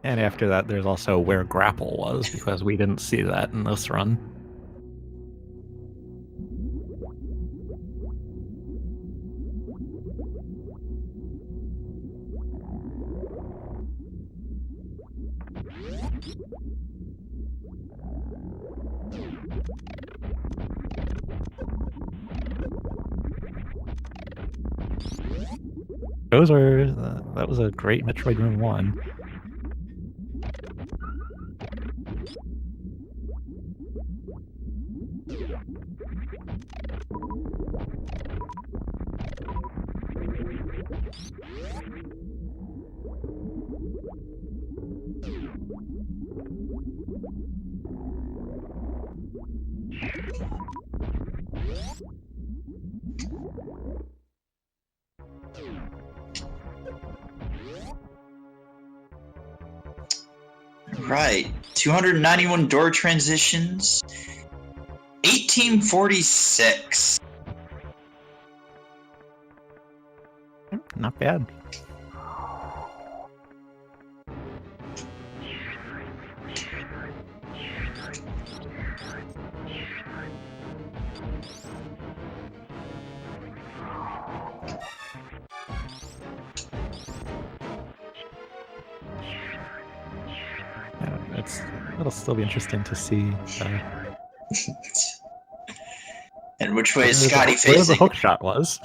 And after that, there's also where grapple was, because we didn't see that in this run. That was a great Metroid Room 1. Right. 291 door transitions. 1846. Not bad. It'll still be interesting to see And which way is where Scotty the facing? hook shot was.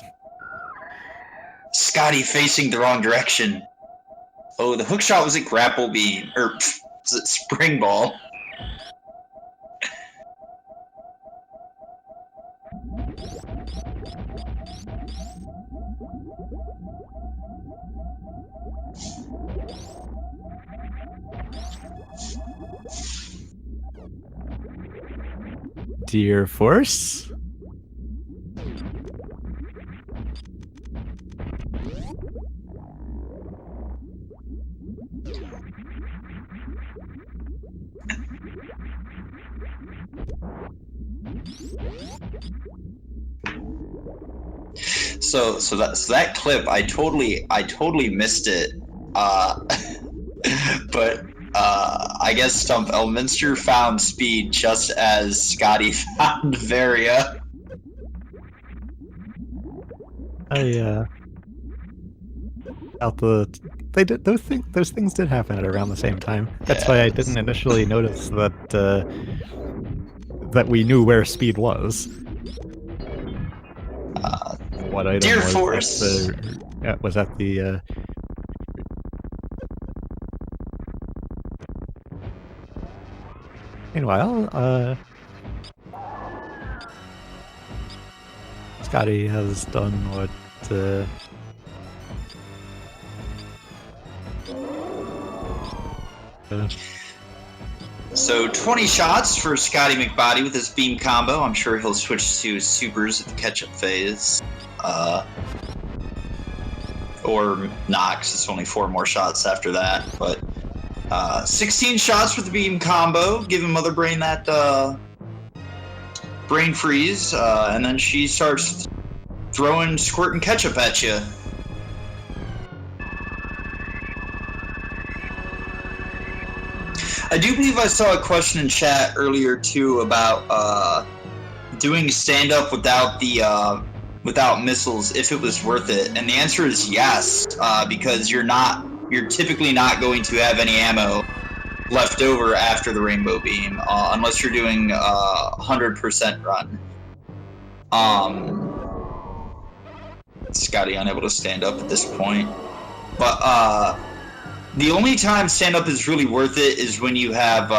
Scotty facing the wrong direction. Oh, the hook shot was a grapple beam. Or, was it spring ball? Dear Force? So that clip, I totally missed it. But I guess Stump Elminster found speed just as Scotty found Varia. I out those things did happen at around the same time. That's why I didn't initially notice that that we knew where speed was. What item Dear was Force. was at the Meanwhile, Scotty has done what So 20 shots for ScottyMacBody with his beam combo. I'm sure he'll switch to supers at the catch-up phase. Or not, 'cause it's only 4 more shots after that. But 16 shots with the beam combo, giving Mother Brain that brain freeze, and then she starts throwing squirting ketchup at you. I do believe I saw a question in chat earlier too about doing stand up without the without missiles, if it was worth it, and the answer is yes, because you're typically not going to have any ammo left over after the rainbow beam, unless you're doing 100% run. Scotty unable to stand up at this point, but the only time stand up is really worth it is when you have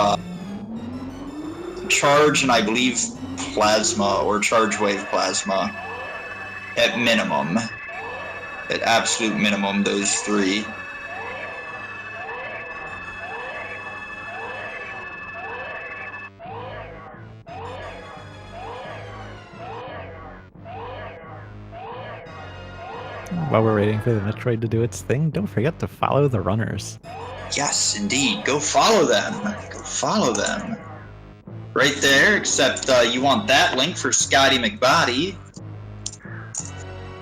charge and I believe plasma or charge wave plasma at minimum. At absolute minimum, those 3. while we're waiting for the Metroid to do its thing, don't forget to follow the runners. Yes, indeed. Go follow them. Go follow them. Right there, except you want that link for ScottyMacBody.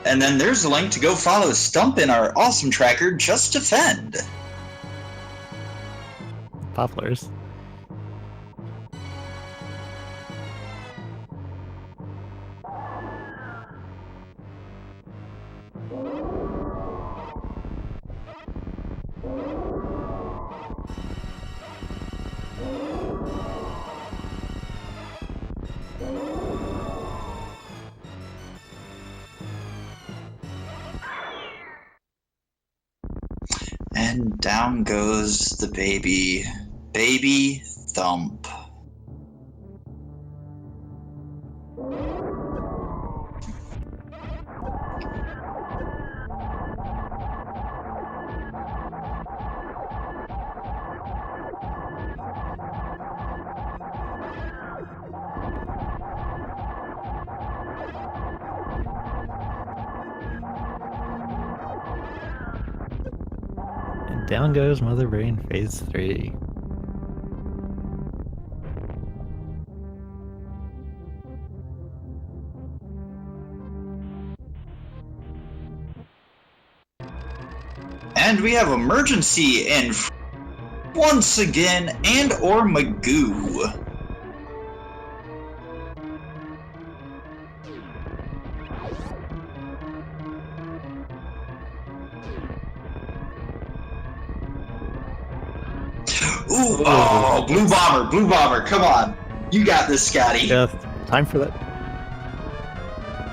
And then there's a link to go follow Stump in our awesome tracker, Just Defend. Poplars. And down goes the baby. Baby Thump. Down goes Mother Brain Phase 3. And we have emergency in once again, and or Magoo. Ooh, oh, blue bomber, come on. You got this, Scotty. Yeah, time for that.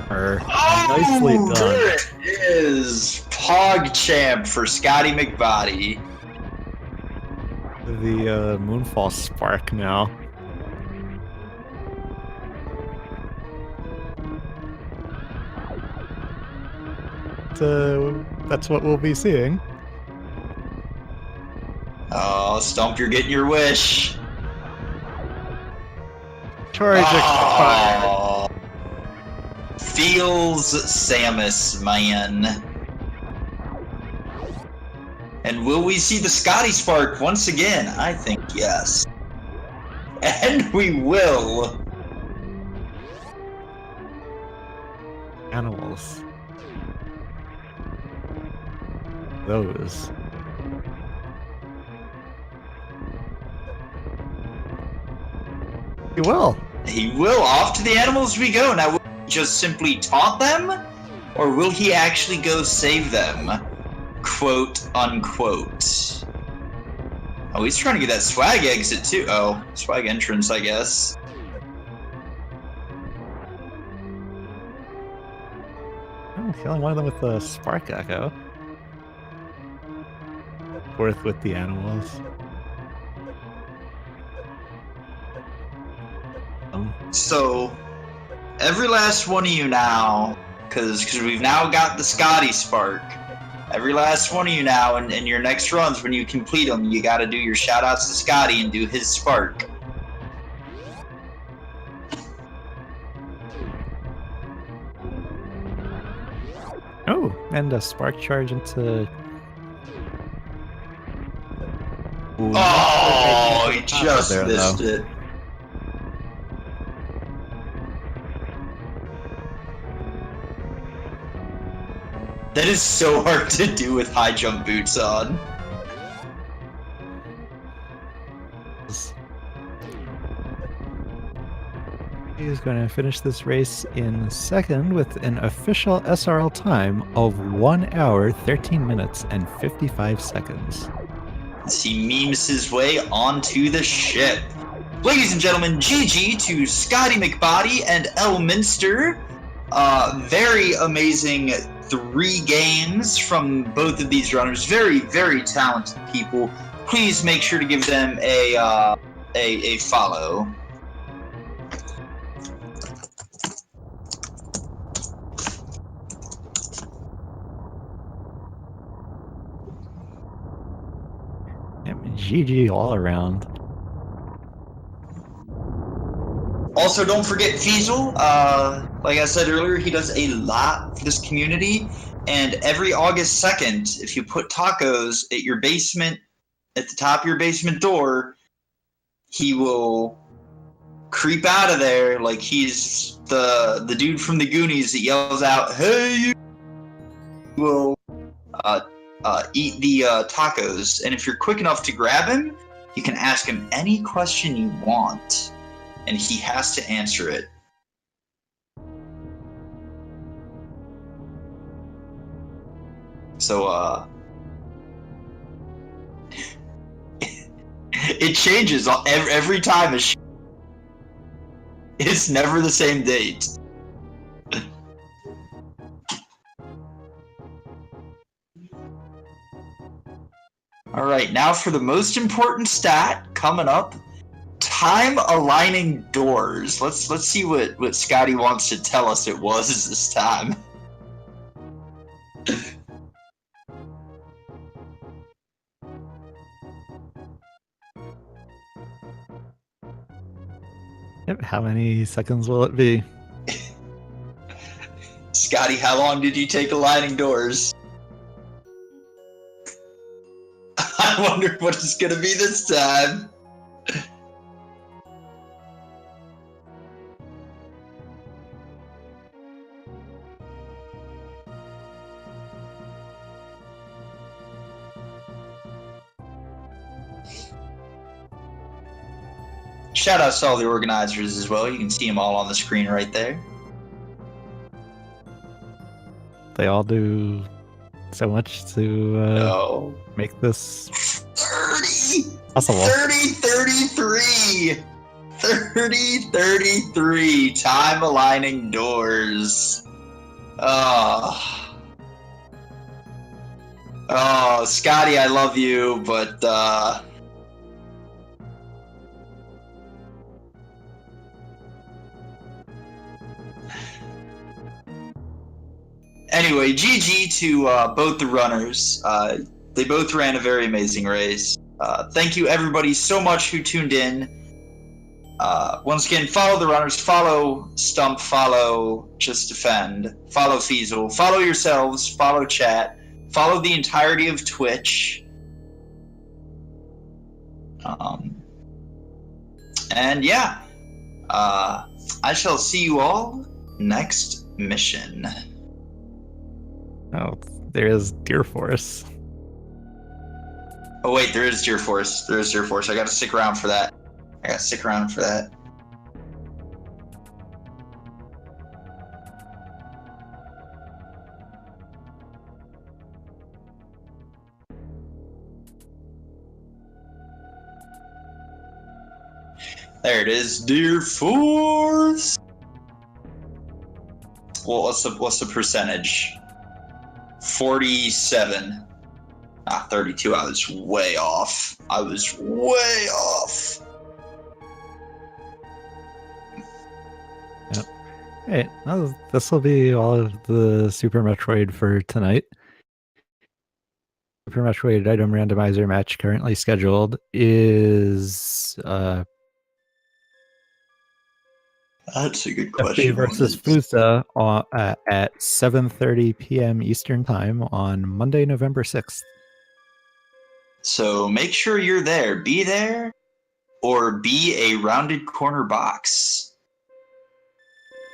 Oh, Nicely done. there it is. PogChamp for ScottyMacBody. The Moonfall Spark now. So that's what we'll be seeing. Oh, Stump, you're getting your wish. Charge expired. Feels Samus, man. And will we see the Scotty Spark once again? I think yes. And we will. Animals. Those. He will. He will. Off to the animals we go. Now, will he just simply taunt them? Or will he actually go save them? Quote, unquote. Oh, he's trying to get that swag exit, too. Oh, swag entrance, I guess. Oh, killing one of them with the Spark Echo. Fourth with the animals. So, every last one of you now, because we've now got the Scotty Spark, every last one of you now, in your next runs, when you complete them, you got to do your shout-outs to Scotty and do his Spark. Oh, and a Spark Charge into... Ooh, Oh, he just there, missed though. it. That is so hard to do with high jump boots on. He's going to finish this race in second with an official SRL time of 1 hour, 13 minutes, and 55 seconds. As he memes his way onto the ship. Ladies and gentlemen, GG to ScottyMacBody and Elminster. Very amazing 3 games from both of these runners. Very, very talented people. Please make sure to give them a follow. GG all around. Also, don't forget Fiesel. Like I said earlier, he does a lot for this community. And every August 2nd, if you put tacos at your basement, at the top of your basement door, he will creep out of there like he's the dude from the Goonies that yells out, "Hey, you!" He will eat the tacos. And if you're quick enough to grab him, you can ask him any question you want, and he has to answer it. So, it changes every time. It's never the same date. All right, now for the most important stat coming up: time aligning doors. Let's see what Scotty wants to tell us it was this time. Yep, how many seconds will it be? Scotty, how long did you take aligning doors? wonder what it's gonna be this time. Shout out to all the organizers as well. You can see them all on the screen right there. They all do so much to make this 30! possible. 33! 33! Time aligning doors. Oh, Scotty, I love you, but anyway, GG to both the runners. They both ran a very amazing race. Thank you, everybody, so much who tuned in. Once again, follow the runners, follow Stump, follow Just Defend, follow Feasel, follow yourselves, follow chat, follow the entirety of Twitch. And yeah, I shall see you all next mission. Oh, there is Deer Force. Oh wait, there is Deer Force. There is Deer Force. I gotta stick around for that. There it is, Deer Force. Well, what's the percentage? 47. 32. I was way off. Yep. Hey, this will be all of the Super Metroid for tonight. Super Metroid item randomizer match currently scheduled is That's a good FB question. versus Fusa at 7:30 p.m. Eastern Time on Monday, November 6th. So make sure you're there. Be there, or be a rounded corner box.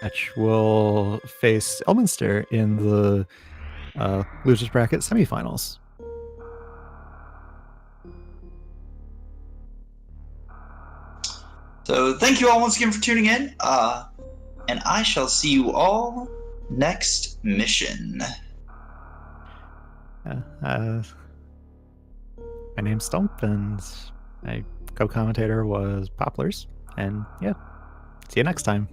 Match will face Elminster in the losers bracket semifinals. So thank you all once again for tuning in, and I shall see you all next mission. My name's Stump, and my co-commentator was Poplars, and yeah, see you next time.